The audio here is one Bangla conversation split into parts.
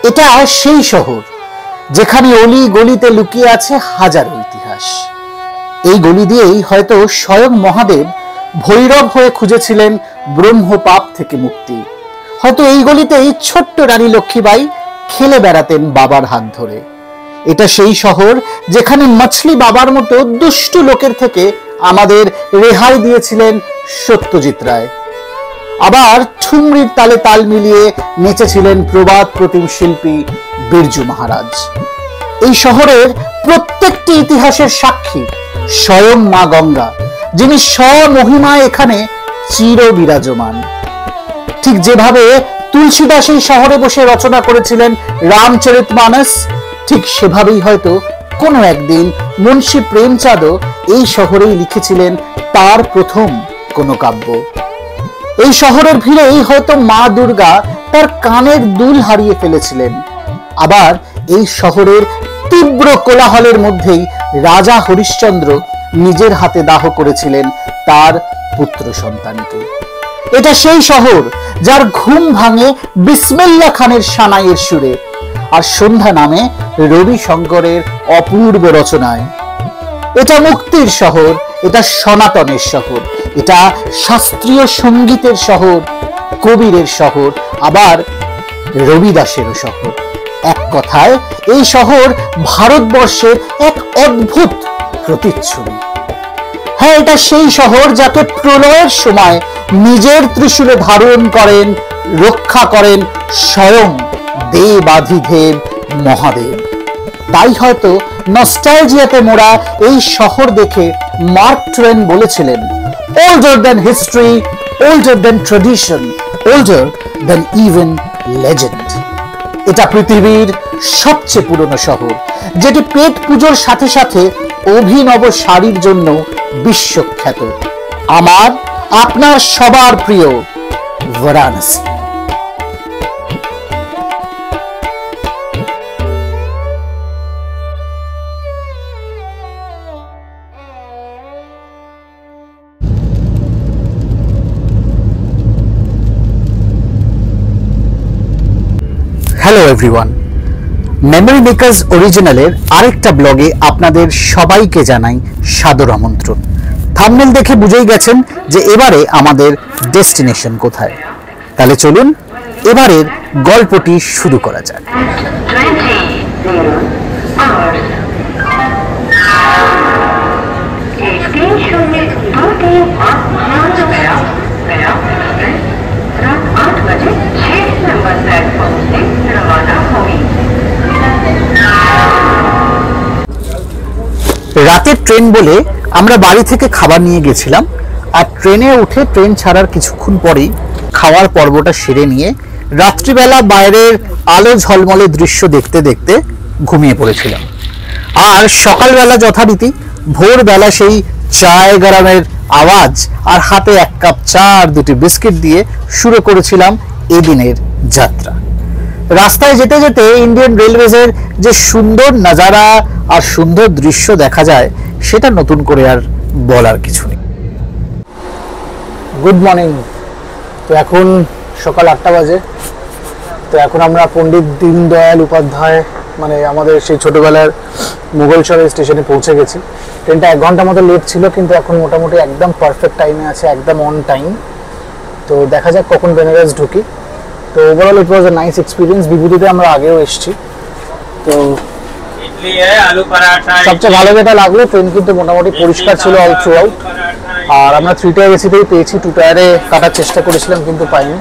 এটা সেই শহর যেখানে অলি গলিতে লুকিয়ে আছে হাজারো ইতিহাস। এই গলি দিয়েই হয়তো স্বয়ং মহাদেব ভৈরব হয়ে খুঁজেছিলেন ব্রহ্মপাপ থেকে মুক্তি। হয়তো এই গলিতেই ছোট্ট রানী লক্ষ্মীবাই খেলে বেড়াতেন বাবার হাত ধরে। এটা সেই শহর যেখানে মাছলি বাবার মতো দুষ্টু লোকের থেকে আমাদের রেহাই দিয়েছিলেন সত্যজিৎ রায়। আবার ঠুমরির তালে তাল মিলিয়ে নেচেছিলেন প্রবাদ প্রতিম শিল্পী বিরজু মহারাজ। এই শহরের প্রত্যেকটি ইতিহাসের সাক্ষী স্বয়ং মা গঙ্গা, যিনি স্বমহিমায় এখানে চির বিরাজমান। ঠিক যেভাবে তুলসীদাস এই শহরে বসে রচনা করেছিলেন রামচরিতমানস, ঠিক সেভাবেই হয়তো কোনো একদিন মুন্সী প্রেমচাঁদও এই শহরেই লিখেছিলেন তার প্রথম কোনো কাব্য। এই শহরের ভিড়েই হয়তো মা দুর্গা তার কানের দুল হারিয়ে ফেলেছিলেন। আবার এই শহরের তীব্র কোলাহলের মধ্যেই রাজা হরিশ্চন্দ্র নিজের হাতে দাহ করেছিলেন তার পুত্র সন্তানকে। এটা সেই শহর যার ঘুম ভাঙে বিসমিল্লাহ খানের সানাইয়ের সুরে, আর সন্ধ্যা নামে রবি শঙ্করের অপূর্ব রচনায়। এটা মুক্তির শহর, এটা সনাতনের শহর, এটা শাস্ত্রীয় সঙ্গীতের শহর, কবিরের শহর, আবার রবিদাসেরও শহর। এক কথায় এই শহর ভারতবর্ষের এক অদ্ভুত প্রতিচ্ছবি। হ্যাঁ, এটা সেই শহর যাকে প্রলয়ের সময় নিজের ত্রিশূলে ধারণ করেন, রক্ষা করেন স্বয়ং দেবাধিদেব মহাদেব। তাই হয়তো নস্টালজিয়াতে মোড়া এই শহর দেখে মার্ক টুয়েন বলেছিলেন, older than history, older than tradition, older than even legend। এটা পৃথিবীর সবচেয়ে পুরনো শহর, যেটি পেট পুজোর সাথে সাথে অভিনব শাড়ির জন্য বিশ্বখ্যাত। আমার আপনার সবার প্রিয় Varanasi. Hello everyone, memory makers অরিজিনালের আরেকটা ব্লগে আপনাদের সবাইকে জানাই সাদর আমন্ত্রণ। থাম্বনেল দেখে বুঝেই গেছেন যে এবারে আমাদের ডেস্টিনেশন কোথায়। তাহলে চলুন এবারের গল্পটি শুরু করা যাক। রাতের ট্রেন বলে আমরা বাড়ি থেকে খাবার নিয়ে গেছিলাম, আর ট্রেনে উঠে ট্রেন ছাড়ার কিছুক্ষণ পরেই খাওয়ার পর্বটা সেরে নিয়ে রাত্রিবেলা বাইরের আলো ঝলমলে দৃশ্য দেখতে দেখতে ঘুমিয়ে পড়েছিলাম। আর সকালবেলা যথারীতি ভোরবেলা সেই চায় গরমের আওয়াজ আর হাতে এক কাপ চা আর দুটি বিস্কিট দিয়ে শুরু করেছিলাম এদিনের যাত্রা। রাস্তায় যেতে যেতে ইন্ডিয়ান রেলওয়েজের যে সুন্দর নাজারা আর সুন্দর দৃশ্য দেখা যায় সেটা নতুন করে আর বলার কিছু নেই। Good morning. তো এখন সকাল 8টা বাজে। তো এখন আমরা পণ্ডিত দীনদয়াল উপাধ্যায় মানে আমাদের সেই ছোটবেলার মুঘলসরাই স্টেশনে পৌঁছে গেছি। ট্রেনটা 1 ঘন্টা মতো লেট ছিল, কিন্তু এখন মোটামুটি একদম পারফেক্ট টাইমে আছে, একদম অন টাইম। তো দেখা যাক কখন বেনারস ঢুকি। তো overall it was a nice experience. বিভূতিতে আমরা আগেও এসেছি। তো সবচেয়ে ভালো যেটা লাগলো, ট্রেন কিন্তু মোটামুটি পরিষ্কার ছিল অল থ্রু আউট। আর আমরা 3 টায়ার এসিতেই পেয়েছি, 2 টায়ারে কাটার চেষ্টা করেছিলাম কিন্তু পাইনি।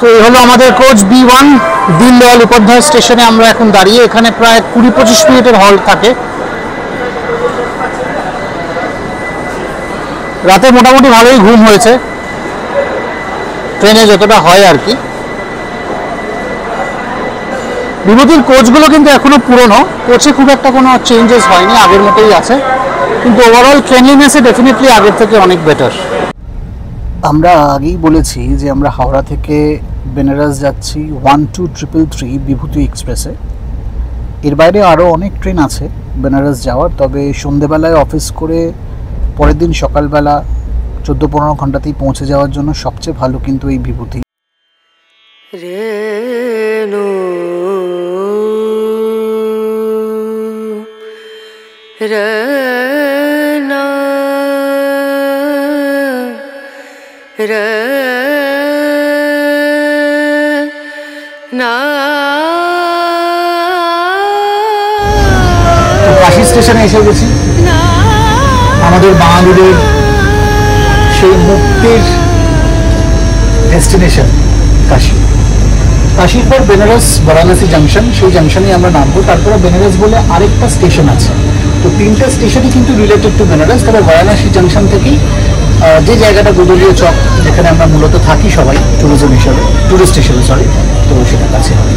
তো এই হলো আমাদের কোচ B1 দীনদয়াল উপাধ্যায় স্টেশনে আমরা এখন দাঁড়িয়ে। এখানে প্রায় 20-25 মিনিটের হল্ট থাকে। রাতে মোটামুটি ভালোই ঘুম হয়েছে, ট্রেনে যতটা হয় আর কি। বিভূতির কোচগুলো কিন্তু এখনো পুরনো, কোচে খুব একটা কোনো চেঞ্জেস হয়নি, আগের মতোই আছে, কিন্তু ওভারঅল ক্লিনলিনেসে ডেফিনেটলি আগের থেকে অনেক বেটার। আমরা আগেই বলেছি যে আমরা হাওড়া থেকে বেনারস যাচ্ছি 12333 বিভূতি এক্সপ্রেসে। এর বাইরে আরও অনেক ট্রেন আছে বেনারস যাওয়ার, তবে সন্ধেবেলায় অফিস করে পরের দিন সকালবেলা 14-15 ঘন্টাতেই পৌঁছে যাওয়ার জন্য সবচেয়ে ভালো কিন্তু এই বিভূতি। কাশি স্টেশনে এসে গেছি, আমাদের বাঙালিদের সেই মুক্তির ডেস্টিনেশন কাশী। কাশীর পর বেনারস বারাণসী জাংশন, সেই জাংশনে আমরা নামবো। তারপরে বেনারস বলে আরেকটা স্টেশন আছে। তো 3টে স্টেশনই কিন্তু রিলেটেড টু বেনারস। তবে বারাণসী জাংশন থেকেই যে জায়গাটা গোদলীয় চক, যেখানে আমরা মূলত থাকি সবাই টুরিস্ট হিসেবে তো সেটা কাছে হবে।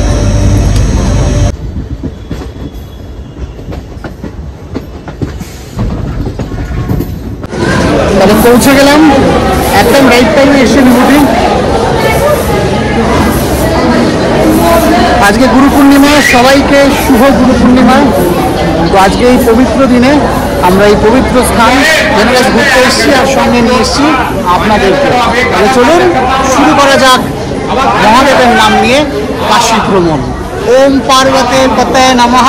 তাহলে পৌঁছে গেলাম, একদম রাইট টাইমে এসে বিভূতি। আজকে গুরু পূর্ণিমা, সবাইকে শুভ গুরু পূর্ণিমা। তো আজকে এই পবিত্র দিনে আমরা এই পবিত্র স্থান বেনারস ঘুরতে এসেছি, আর সঙ্গে নিয়ে এসেছি আপনাদেরকে। তাহলে চলুন শুরু করা যাক মহাদেবের নাম নিয়ে কাশী ভ্রমণ। ওম পার্বতে পতে নমঃ,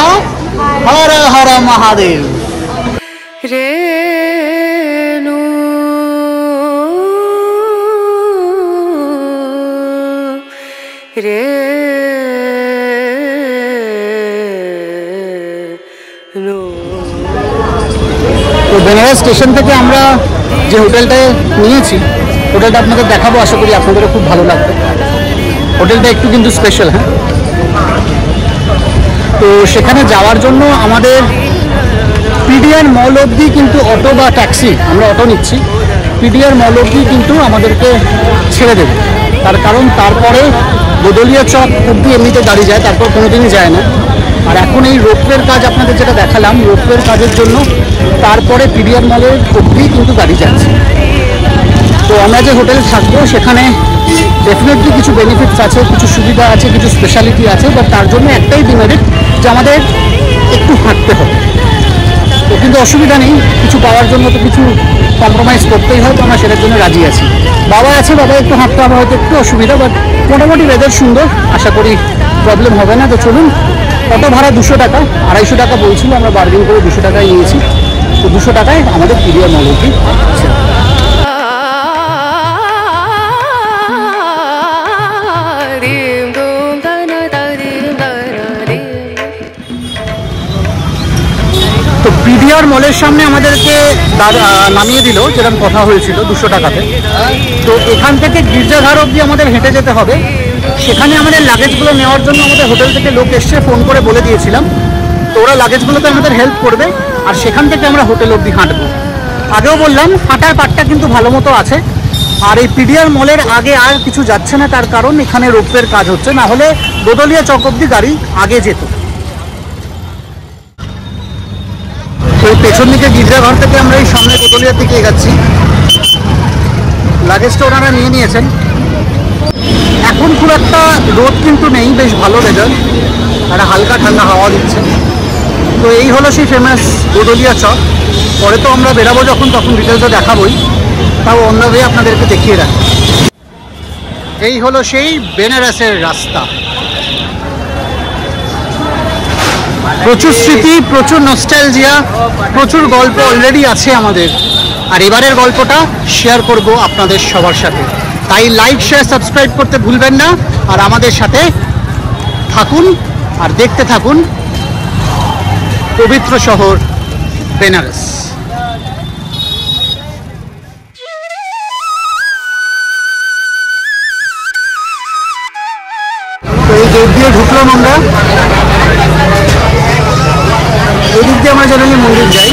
হর হর মহাদেব। তো বেনারস স্টেশন থেকে আমরা যে হোটেলটায় নিয়েছি, হোটেলটা আপনাদের দেখাবো, আশা করি আপনাদেরও খুব ভালো লাগবে। হোটেলটা একটু কিন্তু স্পেশাল। হ্যাঁ, তো সেখানে যাওয়ার জন্য আমাদের পিডিআর মল অবধি কিন্তু অটো বা ট্যাক্সি, আমরা অটো নিচ্ছি, পিডিআর মল অবধি কিন্তু আমাদেরকে ছেড়ে দেবে। তার কারণ তারপরে গোদলীয় চক অবধি এমনিতে গাড়ি যায়, তারপর কোনোদিনই যায় না। আর এখন এই রোপওয়ের কাজ আপনাদের যেটা দেখালাম, রোপওয়ের কাজের জন্য তারপরে পিডিআর মলের অবধি কিন্তু গাড়ি যাচ্ছে। তো আমরা যে হোটেলে থাকবো সেখানে ডেফিনেটলি কিছু বেনিফিটস আছে, কিছু সুবিধা আছে, কিছু স্পেশালিটি আছে, বাট তার জন্য একটাই ডিমেরিট যে আমাদের একটু হাঁটতে হবে। তো কিন্তু অসুবিধা নেই, কিছু পাওয়ার জন্য তো কিছু কম্প্রোমাইজ করতেই হয়, তো আমরা সেটার জন্য রাজি আছি। বাবা আছে, বাবা একটু হাঁটতে হবে, হয়তো একটু অসুবিধা, বাট মোটামুটি ওয়েদার সুন্দর, আশা করি প্রবলেম হবে না। তো চলুন, অটো ভাড়া 200 টাকা, 250 টাকা বলছিল, আমরা বার্গেন করে 200 টাকায় নিয়েছি। তো 200 টাকায় আমাদের পিডিআর মল অবধি। তো পিডিআর মলের সামনে আমাদেরকে নামিয়ে দিল, যেরকম কথা হয়েছিল 200 টাকাতে। তো এখান থেকে গির্জাঘর অবধি আমাদের হেঁটে যেতে হবে। সেখানে আমাদের লাগেজগুলো নেওয়ার জন্য আমাদের হোটেল থেকে লোক এসে ফোন করে বলে দিয়েছিলাম। তো ওরা লাগেজগুলোতে আমাদের হেল্প করবে, আর সেখান থেকে আমরা হোটেল অবধি হাঁটবো। আগেও বললাম, হাঁটার পাটটা কিন্তু ভালো মতো আছে। আর এই পিডিআর মলের আগে আর কিছু যাচ্ছে না, তার কারণ এখানে রোপওয়ের কাজ হচ্ছে, না হলে গোদলীয় চক অবধি গাড়ি আগে যেত। তো পেছন দিকে গির্জাঘর থেকে আমরা এই সামনে গোদলিয়ার দিকে এগাচ্ছি। লাগেজটা ওনারা নিয়ে নিয়েছেন। এখন খুব একটা রোদ কিন্তু নেই, বেশ ভালো ওয়েদার, একটা হালকা ঠান্ডা হাওয়া দিচ্ছে। তো এই হলো সেই ফেমাস গোদলিয়া চক। পরে তো আমরা বেরাবো যখন, তখন ডিটেলসও দেখাবোই, তাও অন্যভাবে আপনাদেরকে দেখিয়ে রাখি। এই হলো সেই বেনারসের রাস্তা। প্রচুর স্মৃতি, প্রচুর নস্টালজিয়া, প্রচুর গল্প অলরেডি আছে আমাদের। আর এবারের গল্পটা শেয়ার করব আপনাদের সবার সাথে। তাই লাইক, শেয়ার, সাবস্ক্রাইব করতে ভুলবেন না। আর আমাদের সাথে থাকুন আর দেখতে থাকুন পবিত্র শহর বেনারস। তো এই গেট দিয়ে ঢুকলাম আমরা। এদিক দিয়ে আমরা জেনারেলি মন্দির যাই,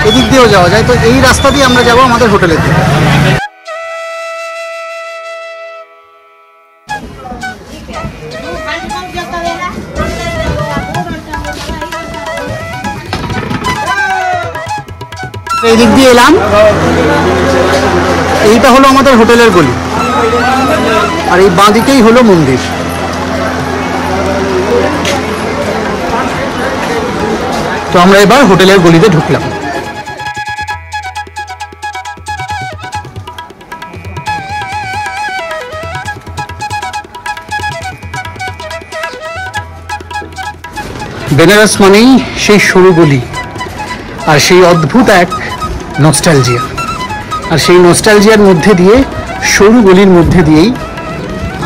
এদিক দিয়েও যাওয়া যায়। তো এই রাস্তা দিয়ে আমরা যাবো আমাদের হোটেলের দিকে। এই দিক দিয়ে এলাম, এইটা হলো আমাদের হোটেলের গলি, আর এই বাঁ দিকেই হলো মন্দির। তো আমরা এবার হোটেলের গলিতে ঢুকলাম। বেনারস মানেই সেই সরু গলি আর সেই অদ্ভুত এক নস্টালজিয়া, আর সেই নস্টালজিয়ার মধ্যে দিয়ে সরু গলির মধ্যে দিয়েই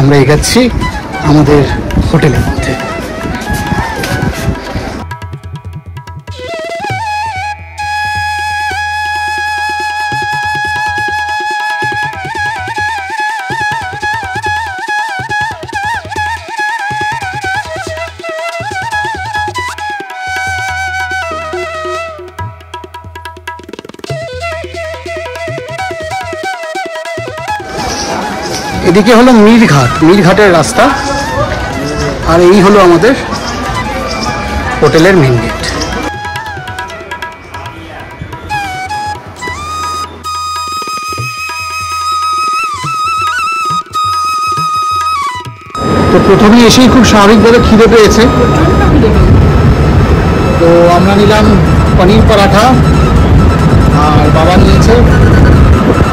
আমরা এগাচ্ছি আমাদের হোটেলের মধ্যে। এদিকে হলো মীরঘাট, মীরঘাটের রাস্তা, আর এই হলো আমাদের হোটেলের মেন গেট। তো প্রথমে এসেই খুব স্বাভাবিকভাবে খিদে পেয়েছে, তো আমরা নিলাম পনির পরাঠা আর বাবা নিয়েছে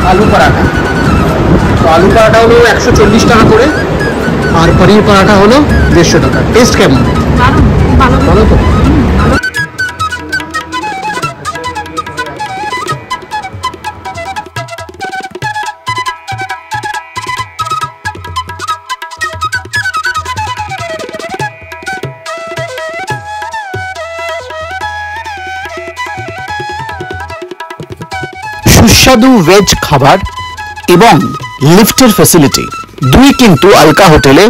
আলু পরাঠা। তো আলু পরাঠা হলো 140 টাকা করে আর পনির পরাঠা হলো 150 টাকা। টেস্ট কেমন? ভালো তো। সুস্বাদু ভেজ খাবার এবং লিফটের ফ্যাসিলিটি দুই কিন্তু আলকা হোটেলে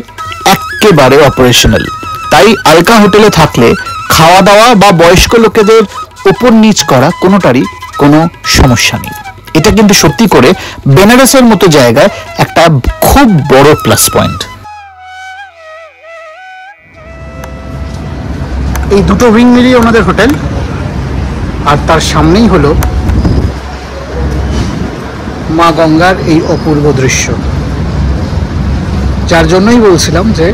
একেবারে অপারেশনাল। তাই আলকা হোটেলে থাকলে খাওয়া দাওয়া বা বয়স্ক লোকেদের উপর নিচ করা কোনোটারই কোনো সমস্যা নেই। এটা কিন্তু সত্যি করে বেনারসের মতো জায়গায় একটা খুব বড় প্লাস পয়েন্ট। এই দুটো উইং মিলিয়ে ওনাদের হোটেল, আর তার সামনেই হলো মা গঙ্গার এই অপূর্ব দৃশ্য, যার জন্যই বলছিলাম যে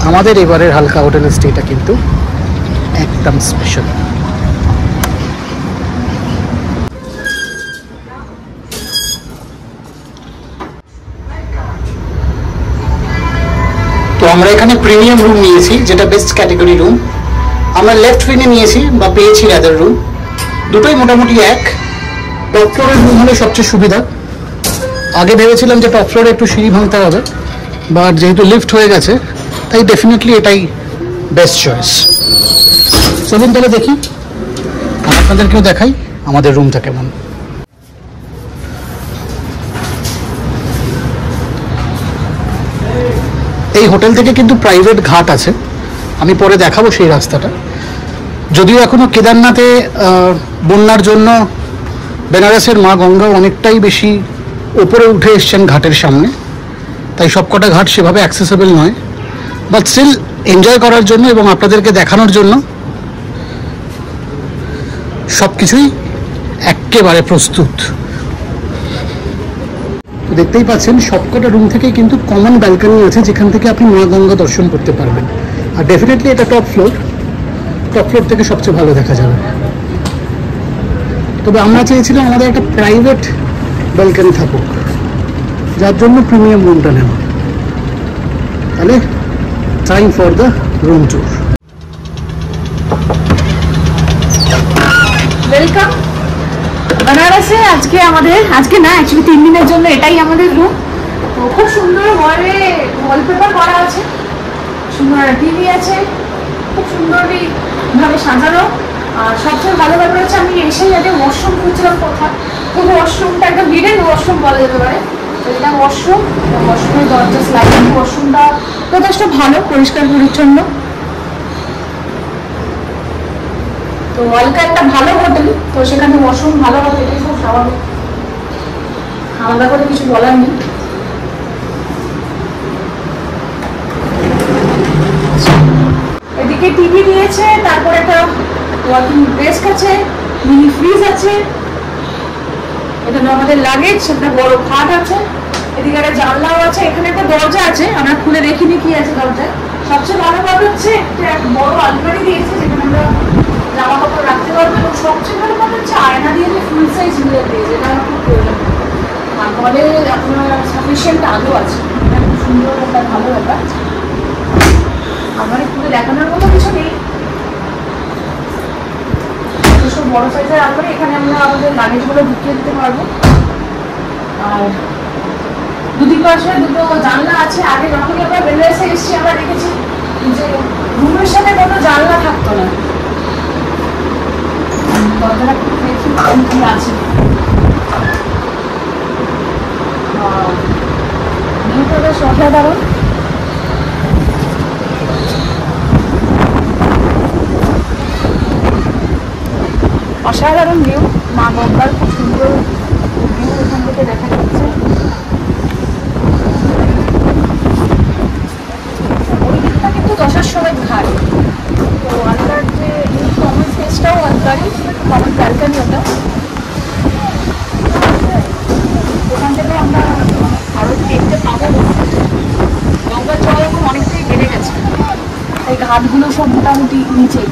আমাদের এবারের হালকা হোটেলের স্টেটা কিন্তু একদম স্পেশাল। তো আমরা এখানে প্রিমিয়াম রুম নিয়েছি, যেটা বেস্ট ক্যাটাগরি রুম। আমরা লেফট উইংয়ে নিয়েছি বা পেয়েছি রাদার রুম, দুটোই মোটামুটি এক। টপ ফ্লোরের রুম হলে সবচেয়ে সুবিধা। আগে ভেবেছিলাম যে টপ ফ্লোরে একটু সিঁড়ি ভাঙতে হবে, বাট যেহেতু লিফট হয়ে গেছে তাই ডেফিনেটলি এটাই বেস্ট চয়েস। চলুন তাহলে দেখি, আপনাদেরকেও দেখাই আমাদের রুমটা কেমন। এই হোটেল থেকে কিন্তু প্রাইভেট ঘাট আছে, আমি পরে দেখাবো সেই রাস্তাটা। যদিও এখনো কেদারনাথে বন্যার জন্য বেনারসের মা গঙ্গা অনেকটাই বেশি ওপরে উঠে এসছেন ঘাটের সামনে, তাই সবকটা ঘাট সেভাবে অ্যাক্সেসেবল নয়, বাট স্টিল এনজয় করার জন্য এবং আপনাদেরকে দেখানোর জন্য সব কিছুই একেবারে প্রস্তুত। তো দেখতেই পাচ্ছেন সবকটা রুম থেকেই কিন্তু কমন ব্যালকনি আছে, যেখান থেকে আপনি মা গঙ্গা দর্শন করতে পারবেন। আর ডেফিনেটলি এটা টপ ফ্লোর থেকে সবচেয়ে ভালো দেখা যাবে। তবে আমরা চেয়েছিলাম আমাদের একটা প্রাইভেট ব্যালকনি থাকুক, যার জন্য প্রিমিয়াম রুমটা নেওয়া। তাহলে time for the room tour. Welcome বেনারসে। আজকে না, অ্যাকচুয়ালি 3 দিনের জন্য এটাই আমাদের রুম। তো খুব সুন্দর ওয়ালে ওয়ালপেপার করা আছে, সুন্দর টিভি আছে, খুব সুন্দরই ভাবে সাজানো। আর সবচেয়ে ভালো ব্যাপার হচ্ছে আমি এসেই আগে ওয়াশরুম খুঁজছিলাম কোথায়, তো ওয়াশরুমটা একটা হিডেন ওয়াশরুম বলা যেতে পারে। তো এটা ওয়াশরুমের দরজা স্লাইডিং, ওয়াশরুমটা যথেষ্ট ভালো, পরিষ্কার পরিচ্ছন্ন। তো আলকা একটা ভালো হোটেল, তো সেখানে ওয়াশরুম ভালো হবে, এটাই খুব স্বাভাবিক, আলাদা করে কিছু বলার নেই। এদিকে টিভি দিয়েছে, তারপর একটা ওয়াকিং ডেস্ক আছে, মিনি ফ্রিজ আছে, এখানে আমাদের লাগেজ, একটা বড় খাট আছে, এদিকে একটা জানলাও আছে, এখানে একটা দরজা আছে, আমরা খুলে দেখিনি কি আছে দরজায়। সবচেয়ে ভালো কথা হচ্ছে একটা বড় আলমারি দিয়েছে, যেখানে আমরা জামা কাপড় রাখতে পারবো। এবং সবচেয়ে ভালো কথা হচ্ছে আয়না দিয়ে ফুল সাইজ মিরর দিয়েছে, এটা আমার খুব প্রয়োজন। আর ঘরে আপনার সাফিসিয়েন্ট আলো আছে, এটা খুব সুন্দর একটা ভালো ব্যাপার। আমার খুলে দেখানোর মতো কিছু নেই, যথেষ্ট বড় সাইজের আলমারি, এখানে আমরা আমাদের লাগেজগুলো ঢুকিয়ে দিতে পারবো। আর দুদিক পাশে দুটো জানলা আছে। আগে যখনই আমরা বেনারসে এসেছি আমরা দেখেছি যে রুমের সাথে কোনো জানলা থাকতো না। দরজাটা কি আছে, ভিউটা বেশ অসাধারণ। অসাধারণ ভিউ, মা গঙ্গার খুব সুন্দর ভিউ এখান থেকে দেখা যাচ্ছে। ওই দিকটা কিন্তু দশাশ্বমেধ ঘাট। তো আলকার যে এই কমন স্পেসটাও আলকারই, কমন ব্যালকনি ওটা। ওখান থেকে আমরা আরো দেখতে পাবো। গঙ্গার জল এখন অনেকটাই বেড়ে গেছে, এই ঘাটগুলো সব মোটামুটি নিচেই।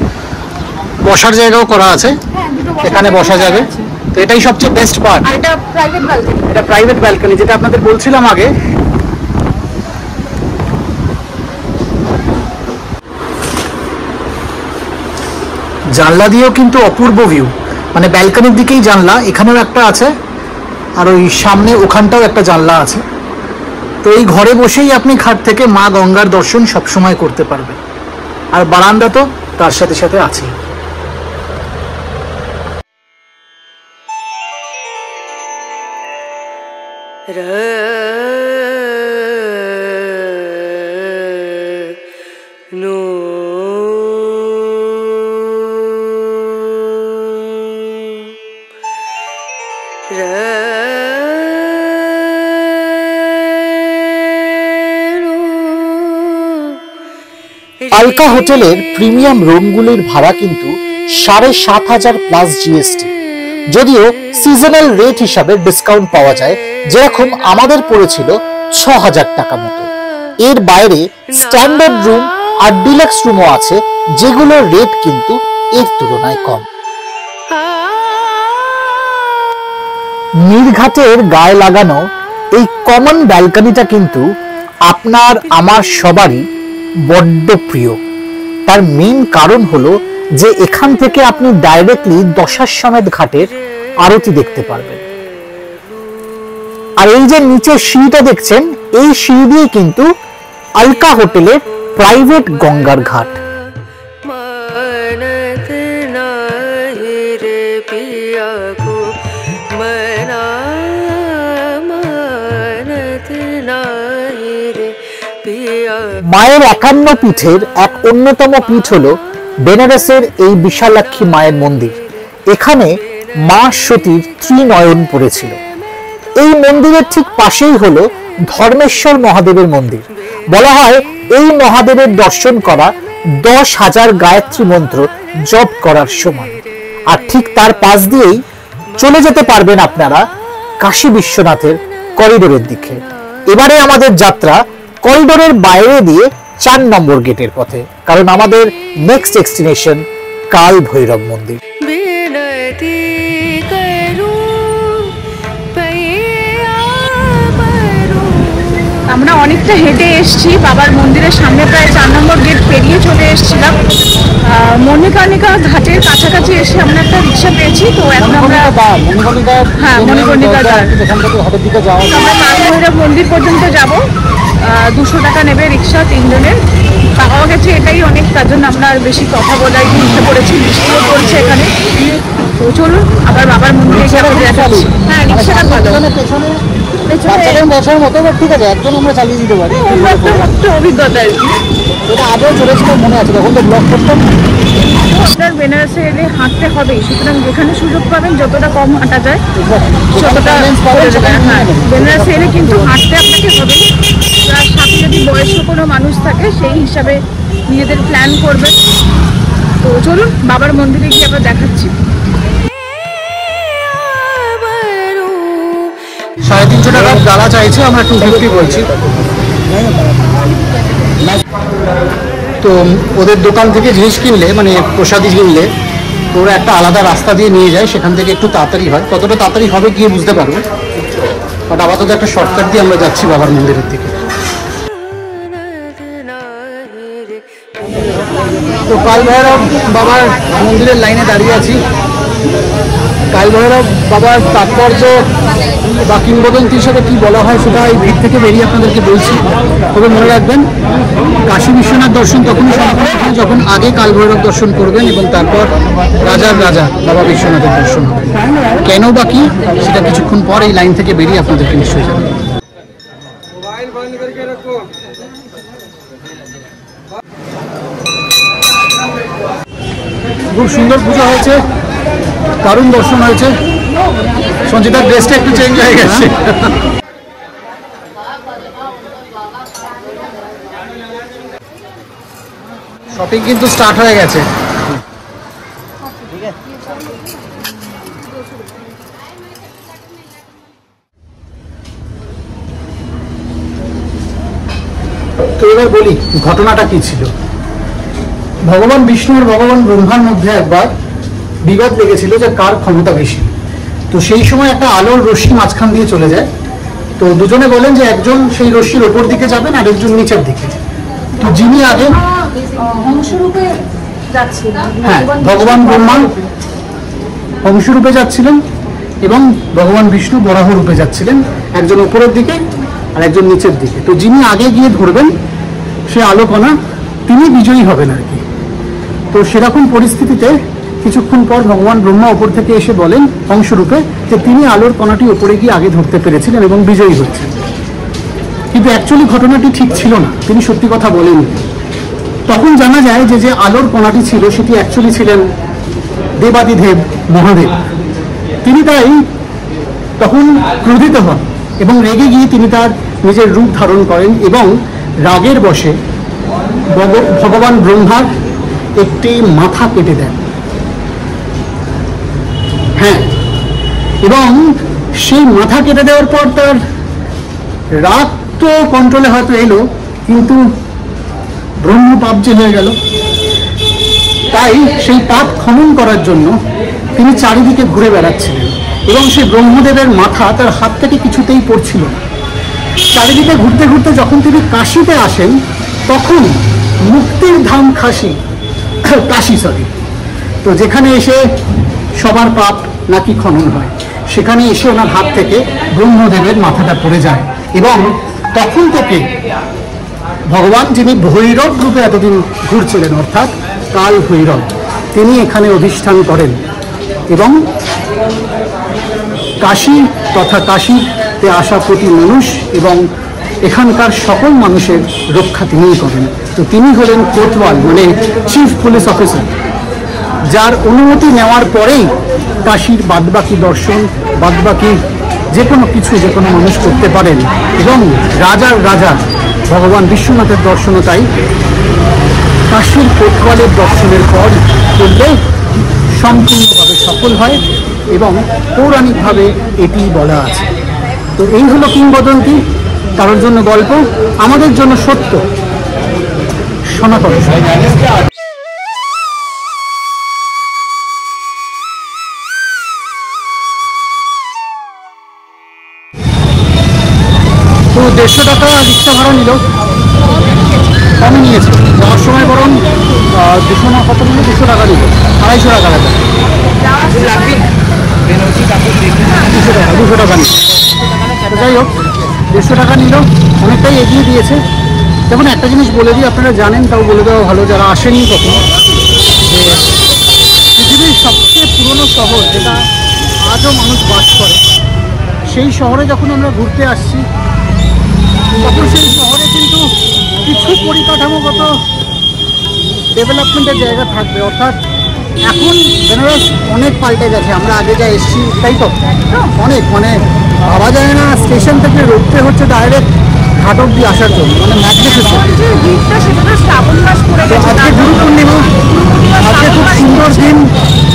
বসার জায়গাও করা আছে, এখানে বসা যাবে। তো এটাই সবচেয়ে বেস্ট পার্ট। আর এটা প্রাইভেট ব্যালকনি, এটা প্রাইভেট ব্যালকনি, যেটা আপনাদের বলছিলাম আগে। জানলা দিয়েও কিন্তু অপূর্ব ভিউ, মানে ব্যালকনির দিকেই জানলা, এখানেও একটা আছে আর ওই সামনে ওখানটাও একটা জানলা আছে। তো এই ঘরে বসেই আপনি ঘাট থেকে মা গঙ্গার দর্শন সবসময় করতে পারবেন। আর বারান্দা তো তার সাথে সাথে আছেই। আলকা হোটেলের প্রিমিয়াম রুমগুলির ভাড়া কিন্তু ৭,৫০০ প্লাস জিএসটি, যদিও সিজনাল রেট হিসাবে ডিসকাউন্ট পাওয়া যায়, যেরকম আমাদের পড়েছিল ৬,০০০ টাকা মতো। এর বাইরে স্ট্যান্ডার্ড রুম আর ডিলাক্স রুমও আছে, যেগুলোর রেট কিন্তু এর তুলনায় কম। নীরঘাটের গায়ে লাগানো এই কমন ব্যালকনিটা কিন্তু আপনার আমার সবারই বড্ড প্রিয়। তার মেইন কারণ হলো যে এখান থেকে আপনি ডাইরেক্টলি দশাশ্বমেধ ঘাটের আরতি দেখতে পারবেন। আর এই যে নিচে সিঁড়িটা দেখছেন, এই সিঁড়ি দিয়ে কিন্তু আলকা হোটেলের প্রাইভেট গঙ্গার ঘাট। মায়ের ৫১ পীঠের এক অন্যতম পীঠ হলো বেনারসের এই বিশালাক্ষী মায়ের মন্দির। এখানে মা সতীর ত্রিনয়ন পড়েছিল। এই মন্দিরের ঠিক পাশেই হলো ধর্মেশ্বর মহাদেবের মন্দির। বলা হয় এই মহাদেবের দর্শন করা ১০,০০০ গায়ত্রী মন্ত্র জপ করার সমান। আর ঠিক তার পাশ দিয়েই চলে যেতে পারবেন আপনারা কাশী বিশ্বনাথের করিডোরের দিকে। এবারে আমাদের যাত্রা করিডোরের বাইরে দিয়ে ৪ নম্বর গেটের পথে, কারণ আমাদের নেক্সট ডেস্টিনেশন কাল ভৈরব মন্দির। আমরা অনেকটা হেঁটে এসেছি বাবার মন্দিরের সামনে, প্রায় ৪ নম্বর গেট পেরিয়ে চলে এসেছিলাম। মণিকর্ণিকা ঘাটের কাছাকাছি এসে আমরা একটা রিক্সা পেয়েছি। তো এখন আমরা মণিকর্ণিকা ভৈরব মন্দির পর্যন্ত যাব। ২০০ টাকা নেবে রিক্সা ৩ জনের। পাওয়া গেছে এটাই অনেক, তার জন্য আমরা আর বেশি কথা বলার উঠে পড়েছি। বৃষ্টিও পড়ছে এখানে। তো চলুন আবার বাবার মন্দিরে গিয়ে দেখাচ্ছি। হ্যাঁ, রিক্সাটা ভালো, অভিজ্ঞতা আর কি। আপনার বেনারসে এলে হাঁটতে হবেই, সুতরাং যেখানে সুযোগ পাবেন যতটা কম হাঁটা যায় ততটা। হ্যাঁ, বেনারসে এলে কিন্তু হাঁটতে আপনাকে হবে। তার সাথে যদি বয়স্ক কোনো মানুষ থাকে সেই হিসাবে নিজেদের প্ল্যান করবেন। তো চলুন বাবার মন্দিরে গিয়ে আমরা দেখাচ্ছি। ৩৫০ টাকার ডালা চাইছে, আমরা 250 বলছি। তো ওদের দোকান থেকে জিনিস কিনলে, মানে প্রসাদী কিনলে, ওরা একটা আলাদা রাস্তা দিয়ে নিয়ে যায়, সেখান থেকে একটু তাড়াতাড়ি হয়। কতটা তাড়াতাড়ি হবে গিয়ে বুঝতে পারবে। বাট আপাতত একটা শর্টকাট দিয়ে আমরা যাচ্ছি বাবার মন্দিরের দিকে। তো কাল ভৈরব বাবার মন্দিরের লাইনে দাঁড়িয়ে আছি। কাল ভৈরব বাবার তাৎপর্য বা কিংবদন্তির সাথে কি বলা হয় সেটা এই ভিড় থেকে বেরিয়ে আপনাদেরকে বলছি। তবে মনে রাখবেন, কাশী বিশ্বনাথ দর্শন তখনই সম্পূর্ণ হয় যখন আগে কাল ভৈরব দর্শন করবেন এবং তারপর রাজার রাজা বাবা বিশ্বনাথের দর্শন হবে। কেন বা কি সেটা কিছুক্ষণ পর এই লাইন থেকে বেরিয়ে আপনাদেরকে নিশ্চয়ই জানাবো। খুব সুন্দর পুজো হয়েছে, দারুণ দর্শন হয়েছে। সঞ্চিতার ড্রেসটা একটু চেঞ্জ হয়ে গেছে। শপিং কিন্তু স্টার্ট হয়ে গেছে। তো এবার বলি ঘটনাটা কি ছিল। ভগবান বিষ্ণু আর ভগবান ব্রহ্মার মধ্যে একবার বিবাদ লেগেছিল যে কার ক্ষমতা বেশি। তো সেই সময় একটা আলোর রশ্মি মাঝখান দিয়ে চলে যায়। তো দুজনে বলেন যে একজন সেই রশ্মির ওপর দিকে যাবেন আর একজন নিচের দিকে। তো যিনি আগে হ্যাঁ ভগবান ব্রহ্মা হংসরূপে যাচ্ছিলেন এবং ভগবান বিষ্ণু বরাহ রূপে যাচ্ছিলেন, একজন উপরের দিকে আর একজন নিচের দিকে। তো যিনি আগে গিয়ে ধরবেন সে আলো কণা, তিনি বিজয়ী হবেন আর কি। তো সেরকম পরিস্থিতিতে কিছুক্ষণ পর ভগবান ব্রহ্মা ওপর থেকে এসে বলেন হংসরূপে যে তিনি আলোর কণাটি ওপরে গিয়ে আগে ধরতে পেরেছিলেন এবং বিজয়ী হয়েছেন। কিন্তু অ্যাকচুয়ালি ঘটনাটি ঠিক ছিল না, তিনি সত্যি কথা বলেন। তখন জানা যায় যে যে আলোর কণাটি ছিল সেটি অ্যাকচুয়ালি ছিলেন দেবাদিদেব মহাদেব। তিনি তাই তখন ক্রোধিত হন এবং রেগে গিয়ে তিনি তার নিজের রূপ ধারণ করেন এবং রাগের বশে ভগবান ব্রহ্মার একটি মাথা কেটে দেন। হ্যাঁ, এবং সেই মাথা কেটে দেওয়ার পর তার রাগ তো কন্ট্রোলে হয়তো এলো, কিন্তু ব্রহ্ম পাপ যে হয়ে গেল। তাই সেই পাপ খনন করার জন্য তিনি চারিদিকে ঘুরে বেড়াচ্ছিলেন এবং সেই ব্রহ্মদেবের মাথা তার হাত থেকে কিছুতেই পড়ছিল না। চারিদিকে ঘুরতে ঘুরতে যখন তিনি কাশীতে আসেন তখন মুক্তির ধাম কাশী, তো যেখানে এসে সবার পাপ নাকি খনন হয়, সেখানে এসে ওনার হাত থেকে ব্রহ্মদেবের মাথাটা পড়ে যায় এবং তখন থেকে ভগবান যিনি ভৈরব রূপে এতদিন ঘুরছিলেন অর্থাৎ কাল ভৈরব, তিনি এখানে অধিষ্ঠান করেন এবং কাশী তথা কাশীতে আসা প্রতি মানুষ এবং এখানকার সকল মানুষের রক্ষা তিনিই করেন। তো তিনি হলেন কোতওয়াল মানে চিফ পুলিশ অফিসার, যার অনুমতি নেওয়ার পরেই কাশীর বাদবাকি দর্শন বাদবাকি যে কোনো কিছু যে কোনো মানুষ করতে পারেন এবং রাজার রাজা ভগবান বিশ্বনাথের দর্শনও তাই কাশীর কোতওয়ালের দর্শনের পর করলে সম্পূর্ণভাবে সফল হয় এবং পৌরাণিকভাবে এটি বলা আছে। তো এই হলো কিংবদন্তি, কারোর জন্য গল্প, আমাদের জন্য সত্য, সনাতন। তো 150 টাকা রিক্সা ভাড়া নিল, কমই নিয়েছে। যাওয়ার সময় বরং 200 না কত নিল, 200 টাকা নিল, 250 টাকা লাগবে, 200 টাকা নিল। যাই হোক 150 টাকা নিল, অনেকটাই এগিয়ে দিয়েছে। যেমন একটা জিনিস বলে দিই, আপনারা জানেন তাও বলে দেওয়া ভালো যারা আসেননি কখনো, যে পৃথিবীর সবচেয়ে পুরনো শহর যেটা আজও মানুষ বাস করে, সেই শহরে যখন আমরা ঘুরতে আসছি তখন সেই শহরে কিন্তু কিছু পরিকাঠামোগত ডেভেলপমেন্টের জায়গা থাকবে। অর্থাৎ এখন বেনারস অনেক পাল্টে গেছে, আমরা আগে যা এসেছি তাই তো অনেক, মানে ভাবা যায় না স্টেশন থেকে রুখতে হচ্ছে ডাইরেক্ট ঘাট অব্দি আসার জন্য, মানে ম্যাগনিফিসেন্ট। আজকে গুরু পূর্ণিমা, আজকে খুব সুন্দর দিন,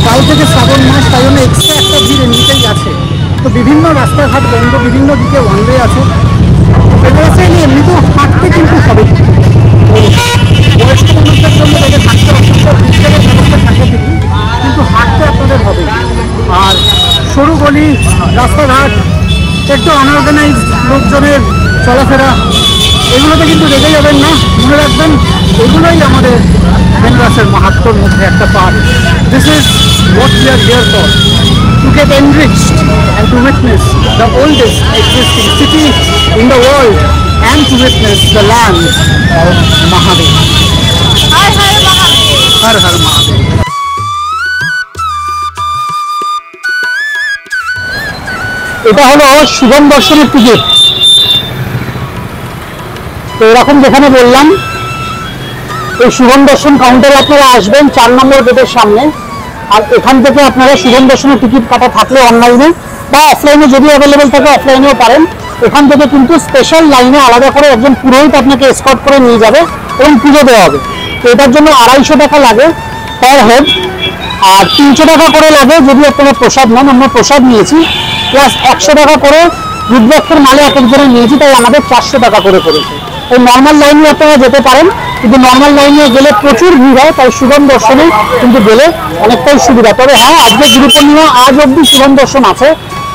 কাল থেকে শ্রাবণ মাস, তাই জন্য এক্সট্রা একটা ভিড় এমনিতেই আছে। তো বিভিন্ন রাস্তাঘাট বন্ধ, বিভিন্ন দিকে ওয়ান ওয়ে আছে। বেনারসে এমনিতেও হাঁটতে কিন্তু হবে, বয়স্ক মানুষদের জন্য তাদের হাঁটতে অসুবিধা, ব্যবস্থা থাকে কিন্তু হাঁটতে আপনাদের হবে। আর সরু গলি রাস্তাঘাট, একটু আনঅর্গানাইজ লোকজনের চলাফেরা, এগুলোতে কিন্তু রেগে যাবেন না। মনে রাখবেন এগুলোই আমাদের বেনারসের মাহাত্ম্যর মধ্যে একটা part. This is what we are here for, to get enriched and to witness the oldest existing city in the world and to witness the land of Mahadev. Har Har Mahadev. Har Har Mahadev. এটা হলো শুভম দর্শনের টিকিট। তো এরকম যেখানে বললাম এই শুভম দর্শন কাউন্টারে আপনারা আসবেন 4 নম্বর গেটের সামনে, আর এখান থেকে আপনারা শুভম দর্শনের টিকিট কাটা থাকলে অনলাইনে বা অফলাইনে যদি অ্যাভেলেবেল থাকে অফলাইনেও পারেন। এখান থেকে কিন্তু স্পেশাল লাইনে আলাদা করে একজন পুরোহিত আপনাকে এসকর্ট করে নিয়ে যাবে এবং পুজো দেওয়া হবে। তো এটার জন্য 250 টাকা লাগে পার হেড, আর 300 টাকা করে লাগে যদি আপনারা প্রসাদ নেন। আমরা প্রসাদ নিয়েছি, প্লাস 100 টাকা করে রুদ্রাক্ষের মালে এক একজনের নিয়েছি, তাই আমাদের 400 টাকা করে পড়েছে। এই নর্মাল লাইনে আপনারা যেতে পারেন, কিন্তু নর্মাল লাইনে গেলে প্রচুর ভিড় হয়, তাই শুভম দর্শনে কিন্তু গেলে অনেকটাই সুবিধা। তবে হ্যাঁ, আজকে গুরু পূর্ণিমা, আজ অবধি শুভম দর্শন আছে।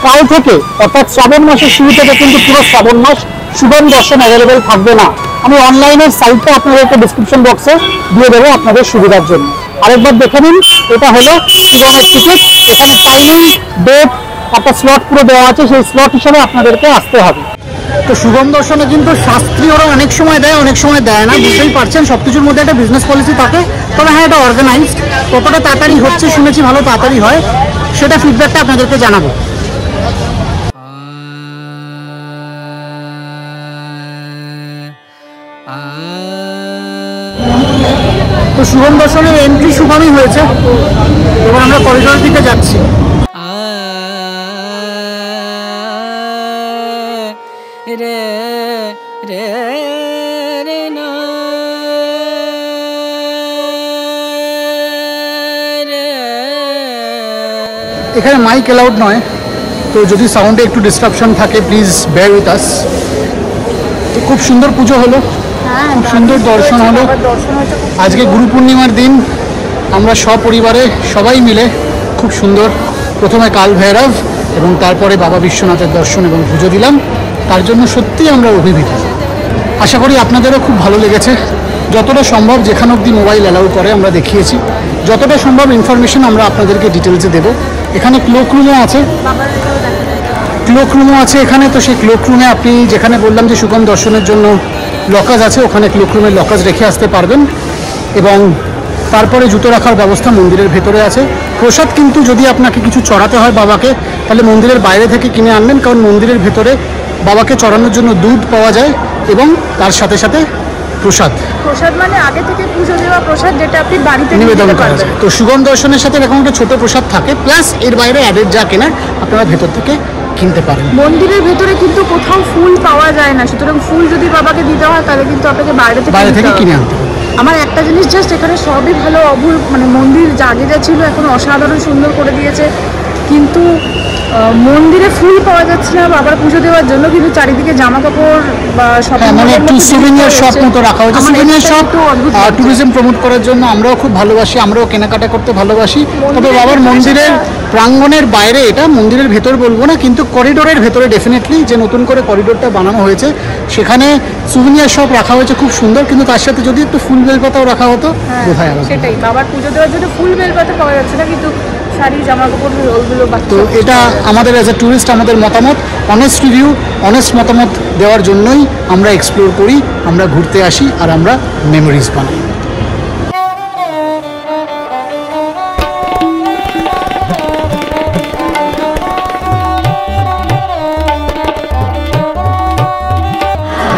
কাল থেকে অর্থাৎ শ্রাবণ মাসের শুরু থেকে কিন্তু পুরো শ্রাবণ মাস শুভম দর্শন অ্যাভেলেবেল থাকবে না। আমি অনলাইনের সাইটটা আপনাদেরকে ডিসক্রিপশন বক্সে দিয়ে দেবো আপনাদের সুবিধার জন্য। আরেকবার দেখে নিন, এটা হলো শুভমের টিকিট। এখানে টাইমিং, ডেট, একটা স্লট পুরো দেওয়া আছে, সেই স্লট হিসেবে আপনাদেরকে আসতে হবে। তো শুভম দর্শনে কিন্তু শাস্ত্রীয়রা অনেক সময় দেয়, অনেক সময় দেয় না, বুঝতেই পারছেন সবকিছুর মধ্যে একটা বিজনেস পলিসি থাকে। তবে হ্যাঁ, এটা অর্গানাইজড, কতটা তাড়াতাড়ি হচ্ছে শুনেছি ভালো তাড়াতাড়ি হয়, সেটা ফিডব্যাকটা আপনাদেরকে জানাবো। তো শুভম দর্শনের এন্ট্রি শুভমই হয়েছে, এবার আমরা করিডোরের দিকে যাচ্ছি। এখানে মাইক অ্যালাউড নয়, তো যদি সাউন্ডে একটু ডিস্টারপশন থাকে প্লিজ বেয়ার উইথ আস। তো খুব সুন্দর পুজো হলো, খুব সুন্দর দর্শন হলো। আজকে গুরু পূর্ণিমার দিন আমরা সপরিবারে সবাই মিলে খুব সুন্দর প্রথমে কাল ভৈরব এবং তারপরে বাবা বিশ্বনাথের দর্শন এবং পুজো দিলাম। তার জন্য সত্যিই আমরা অভিভূত। আশা করি আপনাদেরও খুব ভালো লেগেছে। যতটা সম্ভব যেখানে অবধি মোবাইল অ্যালাউ করে আমরা দেখিয়েছি, যতটা সম্ভব ইনফরমেশন আমরা আপনাদেরকে ডিটেলসে দেবো। এখানে ক্লোক রুমও আছে, এখানে। তো সেই ক্লোক রুমে আপনি যেখানে বললাম যে শুভম দর্শনের জন্য লকাজ আছে, ওখানে ক্লোক রুমের লকাজ রেখে আসতে পারবেন। এবং তারপরে জুতো রাখার ব্যবস্থা মন্দিরের ভেতরে আছে। প্রসাদ কিন্তু যদি আপনাকে কিছু চড়াতে হয় বাবাকে, তাহলে মন্দিরের বাইরে থেকে কিনে আনবেন, কারণ মন্দিরের ভেতরে বাবাকে চড়ানোর জন্য দুধ পাওয়া যায় এবং তার সাথে সাথে প্রসাদ মানে আগে থেকে পুজো দেওয়া প্রসাদ, যেটা আপনি বাড়িতে নিবেদন করা যায়। তো শুভম দর্শনের সাথে এরকম একটা ছোট প্রসাদ থাকে, প্লাস এর বাইরে অ্যাডেড যা কেনার আপনারা ভেতর থেকে কিনতে পারেন। মন্দিরের ভেতরে কিন্তু কোথাও ফুল পাওয়া যায় না, সুতরাং ফুল যদি বাবাকে দিতে হয় তাহলে কিন্তু আপনাকে বাইরে থেকে কিনে আনতে হবে। আমার একটা জিনিস জাস্ট, এখানে সবই ভালো, মানে মন্দির যা আগে যা ছিল এখন অসাধারণ সুন্দর করে দিয়েছে, কিন্তু মন্দিরে ফুল পাওয়া যাচ্ছে না বাবার পুজো দেওয়ার জন্য, কিন্তু চারিদিকে জামা কাপড় বা শপিং মানে একটু সুভিনিয়ার শপ মতো রাখা হয়েছে। সুভিনিয়ার শপ ট্যুরিজম প্রমোট করার জন্য আমরাও খুব ভালোবাসি, আমরাও কেনাকাটা করতে ভালোবাসি। তবে বাবার মন্দিরের প্রাঙ্গণের বাইরে, এটা মন্দিরের ভেতর বলবো না, কিন্তু করিডোরের ভেতরে ডেফিনেটলি যে নতুন করে করিডোরটা বানানো হয়েছে সেখানে সুভিনিয়ার শপ রাখা হয়েছে খুব সুন্দর, কিন্তু তার সাথে যদি একটু ফুল বেলপাতাও রাখা হতো বোধহয় আলাদা। সেটাই, বাবার পুজো দেওয়ার জন্য ফুল বেলপাতা পাওয়া যাচ্ছে না, কিন্তু শাড়ি জামা কাপড় ওগুলো। তো এটা আমাদের অ্যাজ এ ট্যুরিস্ট আমাদের মতামত, অনেস্ট রিভিউ, অনেস্ট মতামত দেওয়ার জন্যই আমরা এক্সপ্লোর করি, আমরা ঘুরতে আসি আর আমরা মেমোরিজ বানাই।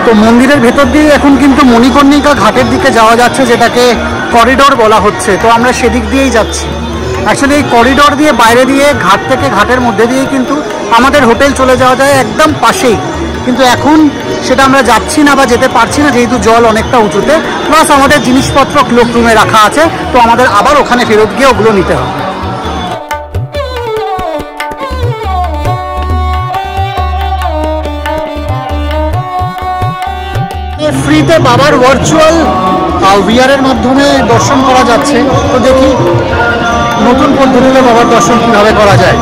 তো মন্দিরের ভেতর দিয়ে এখন কিন্তু মণিকর্ণিকা ঘাটের দিকে যাওয়া যাচ্ছে, যেটাকে করিডোর বলা হচ্ছে। তো আমরা সেদিক দিয়েই যাচ্ছি। অ্যাকচুয়ালি এই করিডোর দিয়ে বাইরে দিয়ে ঘাট থেকে ঘাটের মধ্যে দিয়েই কিন্তু আমাদের হোটেল চলে যাওয়া যায় একদম পাশেই, কিন্তু এখন সেটা আমরা যাচ্ছি না বা যেতে পারছি না, যেহেতু জল অনেকটা উঁচুতে, প্লাস আমাদের জিনিসপত্র ক্লোক রুমে রাখা আছে। তো আমাদের আবার ওখানে ফেরত গিয়ে ওগুলো নিতে হবে। ফ্রিতে বাবার ভার্চুয়াল ভিআরের মাধ্যমে দর্শন করা যাচ্ছে। তো দেখি নতুন পদ্ধতিতে বাবার দর্শন কীভাবে করা যায়।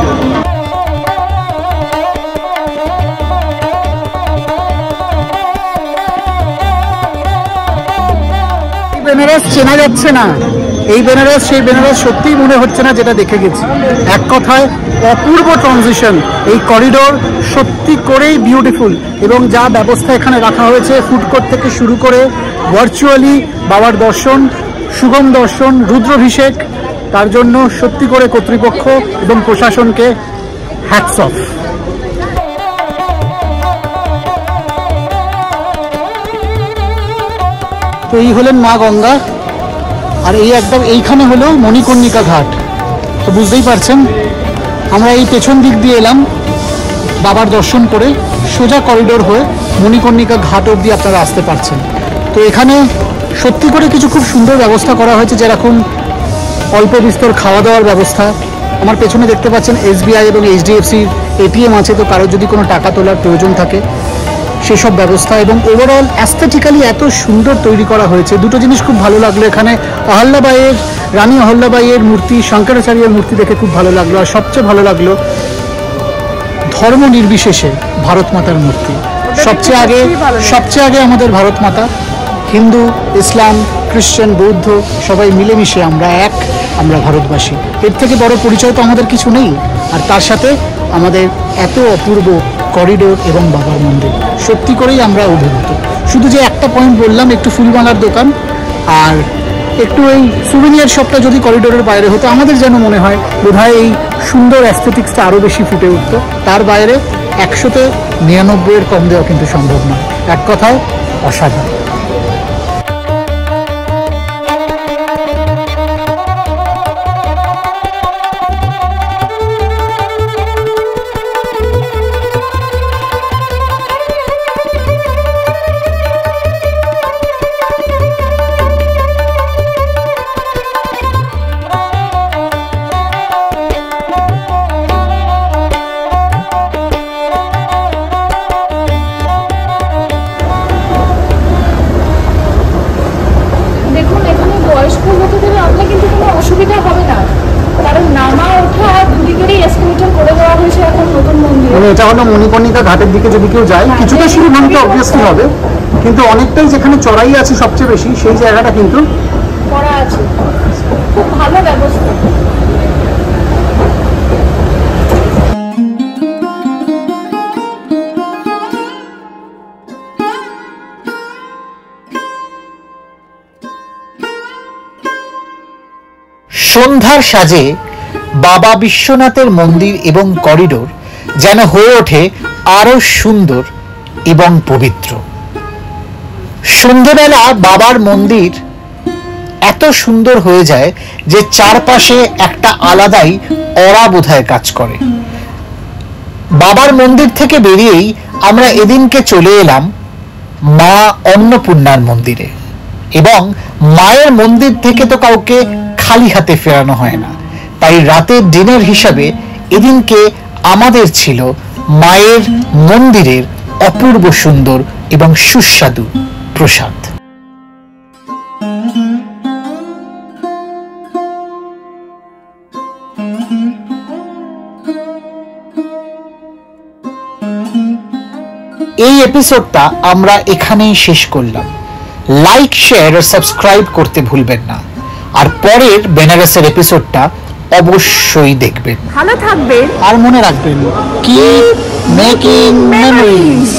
বেনারস চেনা যাচ্ছে না, এই বেনারস সেই বেনারস সত্যিই মনে হচ্ছে না যেটা দেখে গেছি। এক কথায় অপূর্ব ট্রানজিশন। এই করিডোর সত্যি করেই বিউটিফুল, এবং যা ব্যবস্থা এখানে রাখা হয়েছে, ফুড কোর্ট থেকে শুরু করে ভার্চুয়ালি বাবার দর্শন, সুগম দর্শন, রুদ্রাভিষেক, তার জন্য সত্যি করে কর্তৃপক্ষ এবং প্রশাসনকে হ্যাটস অফ। তো এই হলেন মা গঙ্গা, আর এই একদম এইখানে হলো মণিকর্ণিকা ঘাট। তো বুঝতেই পারছেন আমরা এই পেছন দিক দিয়ে এলাম বাবার দর্শন করে, সোজা করিডোর হয়ে মণিকর্ণিকা ঘাট অবধি আপনারা আসতে পারছেন। তো এখানে সত্যি করে কিছু খুব সুন্দর ব্যবস্থা করা হয়েছে, যেরকম অল্প বিস্তর খাওয়া দাওয়ার ব্যবস্থা। আমার পেছনে দেখতে পাচ্ছেন SBI এবং HDFCর ATM আছে, তো কারোর যদি কোনো টাকা তোলার প্রয়োজন থাকে সেসব ব্যবস্থা, এবং ওভারঅল অ্যাস্থেটিক্যালি এত সুন্দর তৈরি করা হয়েছে। দুটো জিনিস খুব ভালো লাগলো এখানে, রানী অহল্যাবাইয়ের মূর্তি, শঙ্করাচার্যের মূর্তি দেখে খুব ভালো লাগলো। আর সবচেয়ে ভালো লাগলো ধর্ম নির্বিশেষে ভারত মাতার মূর্তি। সবচেয়ে আগে আমাদের ভারত মাতা, হিন্দু, ইসলাম, খ্রিস্টান, বৌদ্ধ সবাই মিলেমিশে আমরা এক, আমরা ভারতবাসী। এর থেকে বড় পরিচয় তো আমাদের কিছু নেই। আর তার সাথে আমাদের এত অপূর্ব করিডোর এবং বাবার মন্দির, সত্যি করেই আমরা অভিভূত। শুধু যে একটা পয়েন্ট বললাম, একটু ফুলমালার দোকান আর একটু এই সুভিনিয়ার শপটা যদি করিডোরের বাইরে হতো, আমাদের যেন মনে হয় বোধহয় এই সুন্দর অ্যাস্থেটিক্সটা আরও বেশি ফুটে উঠত। তার বাইরে 100-তে 99-এর কম দেওয়া কিন্তু সম্ভব নয়। এক কথায় অসাধারণ। এটা হলো মণিকর্ণিকা ঘাটের দিকে যদি কেউ যায়, কিছুটা সিঁড়ি ভাঙতে অবভিয়াসলি হবে, কিন্তু অনেকটাই যেখানে চড়াই আছে সবচেয়ে বেশি, সেই জায়গাটা কিন্তু করা আছে। খুব ভালো ব্যবস্থা। সন্ধ্যার সাজে বাবা বিশ্বনাথের মন্দির এবং করিডোর যেন হয়ে ওঠে আরো সুন্দর এবং পবিত্র। সন্ধ্যাবেলা বাবার মন্দির এত সুন্দর হয়ে যায় যে চারপাশে একটা আলাদাই অরা বোধহয় কাজ করে। বাবার মন্দির থেকে বেরিয়েই আমরা এদিনকে চলে এলাম মা অন্নপূর্ণার মন্দিরে, এবং মায়ের মন্দির থেকে তো কাউকে খালি হাতে ফেরানো হয় না, তাই রাতের ডিনার হিসাবে এদিনকে আমাদের ছিল মায়ের মন্দিরের অপূর্ব সুন্দর এবং সুস্বাদু প্রসাদ। এই এপিসোডটা আমরা এখানেই শেষ করলাম। লাইক, শেয়ার আর সাবস্ক্রাইব করতে ভুলবেন না। আর পরের বেনারসের এপিসোডটা অবশ্যই দেখবেন। ভালো থাকবেন আর মনে রাখবেন, কিপ মেকিং মেমোরিজ।